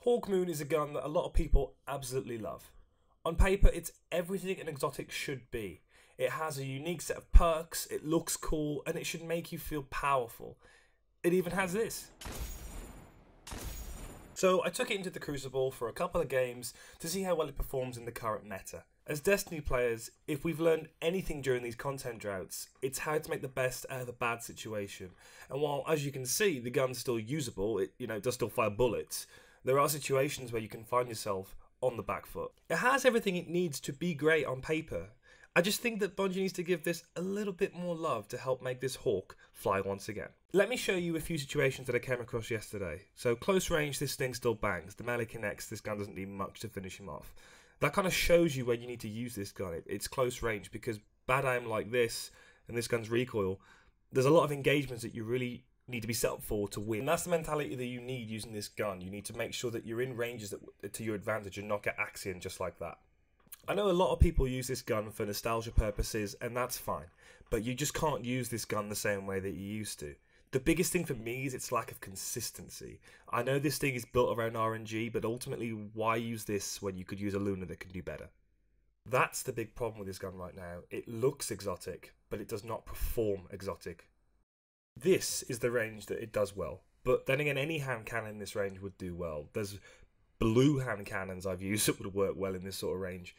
Hawkmoon is a gun that a lot of people absolutely love. On paper, it's everything an exotic should be. It has a unique set of perks, it looks cool, and it should make you feel powerful. It even has this. So I took it into the Crucible for a couple of games to see how well it performs in the current meta. As Destiny players, if we've learned anything during these content droughts, it's how to make the best out of a bad situation. And while, as you can see, the gun's still usable, it does still fire bullets, there are situations where you can find yourself on the back foot. It has everything it needs to be great on paper. I just think that Bungie needs to give this a little bit more love to help make this Hawk fly once again. Let me show you a few situations that I came across yesterday. So close range, this thing still bangs. The melee connects, this gun doesn't need much to finish him off. That kind of shows you when you need to use this gun. It's close range because bad aim like this and this gun's recoil, there's a lot of engagements that you really need to be set up for to win. And that's the mentality that you need using this gun. You need to make sure that you're in ranges that to your advantage and not get axiom just like that. I know a lot of people use this gun for nostalgia purposes, and that's fine, but you just can't use this gun the same way that you used to. The biggest thing for me is its lack of consistency. I know this thing is built around RNG, but ultimately, why use this when you could use a Luna that can do better? That's the big problem with this gun right now. It looks exotic, but it does not perform exotic. This is the range that it does well, but then again, any hand cannon in this range would do well. There's blue hand cannons I've used that would work well in this sort of range.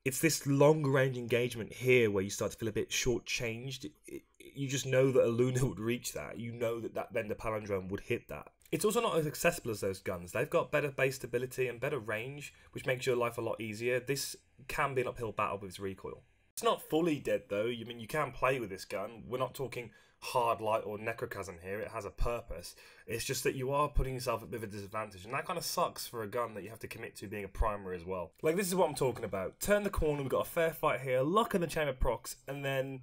It's this long range engagement here where you start to feel a bit shortchanged. You just know that a Luna would reach that. You know that then the palindrome would hit that. It's also not as accessible as those guns. They've got better base stability and better range, which makes your life a lot easier. This can be an uphill battle with its recoil. It's not fully dead though. I mean, you can play with this gun. We're not talking hard light or necrochasm here. It has a purpose. It's just that you are putting yourself at a bit of a disadvantage, and that kind of sucks for a gun that you have to commit to being a primary as well. Like, this is what I'm talking about. Turn the corner, we've got a fair fight here, lock in the chamber procs, and then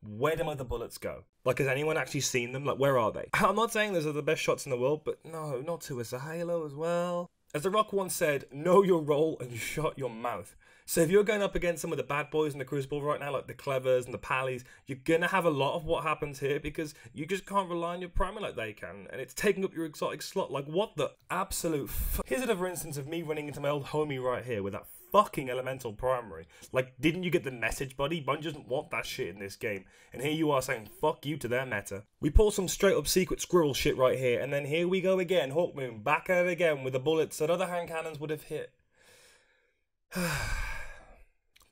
where do the bullets go? Like, has anyone actually seen them? Like, where are they? I'm not saying those are the best shots in the world, but no, not to us. A Halo as well. As The Rock once said, know your role and shut your mouth. So if you're going up against some of the bad boys in the Crucible right now, like the Clevers and the Pallies, you're going to have a lot of what happens here because you just can't rely on your primary like they can. And it's taking up your exotic slot. Like, what the absolute Here's another instance of me running into my old homie right here with that fucking elemental primary. Like, didn't you get the message, buddy? Bungie doesn't want that shit in this game. And here you are saying fuck you to their meta. We pull some straight up secret squirrel shit right here. And then here we go again. Hawkmoon back at it again with the bullets that other hand cannons would have hit.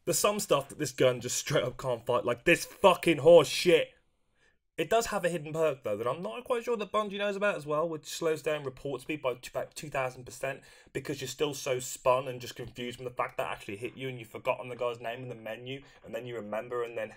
There's some stuff that this gun just straight up can't fight, like this fucking horse shit. It does have a hidden perk though that I'm not quite sure that Bungie knows about as well, which slows down report speed by about 2000% because you're still so spun and just confused from the fact that it actually hit you and you've forgotten the guy's name in the menu and then you remember and then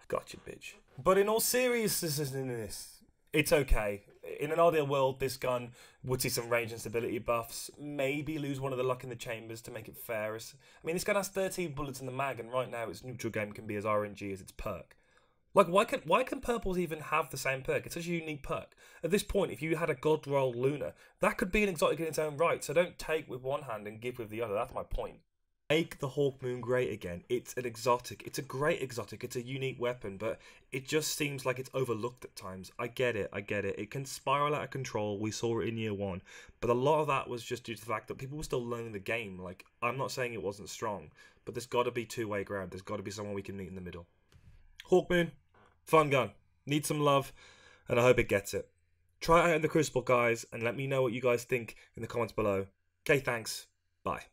gotcha bitch. But in all seriousness, it's okay. In an ideal world, this gun would see some range and stability buffs, maybe lose one of the luck in the chambers to make it fair. I mean, this gun has 13 bullets in the mag, and right now its neutral game can be as RNG as its perk. Like, why can purples even have the same perk? It's such a unique perk. At this point, if you had a God Roll Luna, that could be an exotic in its own right, so don't take with one hand and give with the other. That's my point. Make the Hawkmoon great again. It's an exotic. It's a great exotic. It's a unique weapon, but it just seems like it's overlooked at times. I get it. It can spiral out of control. We saw it in year one, but a lot of that was just due to the fact that people were still learning the game. Like, I'm not saying it wasn't strong, but there's got to be two-way ground. There's got to be someone we can meet in the middle. Hawkmoon, fun gun. Needs some love, and I hope it gets it. Try it out in the Crucible, guys, and let me know what you guys think in the comments below. Okay, thanks. Bye.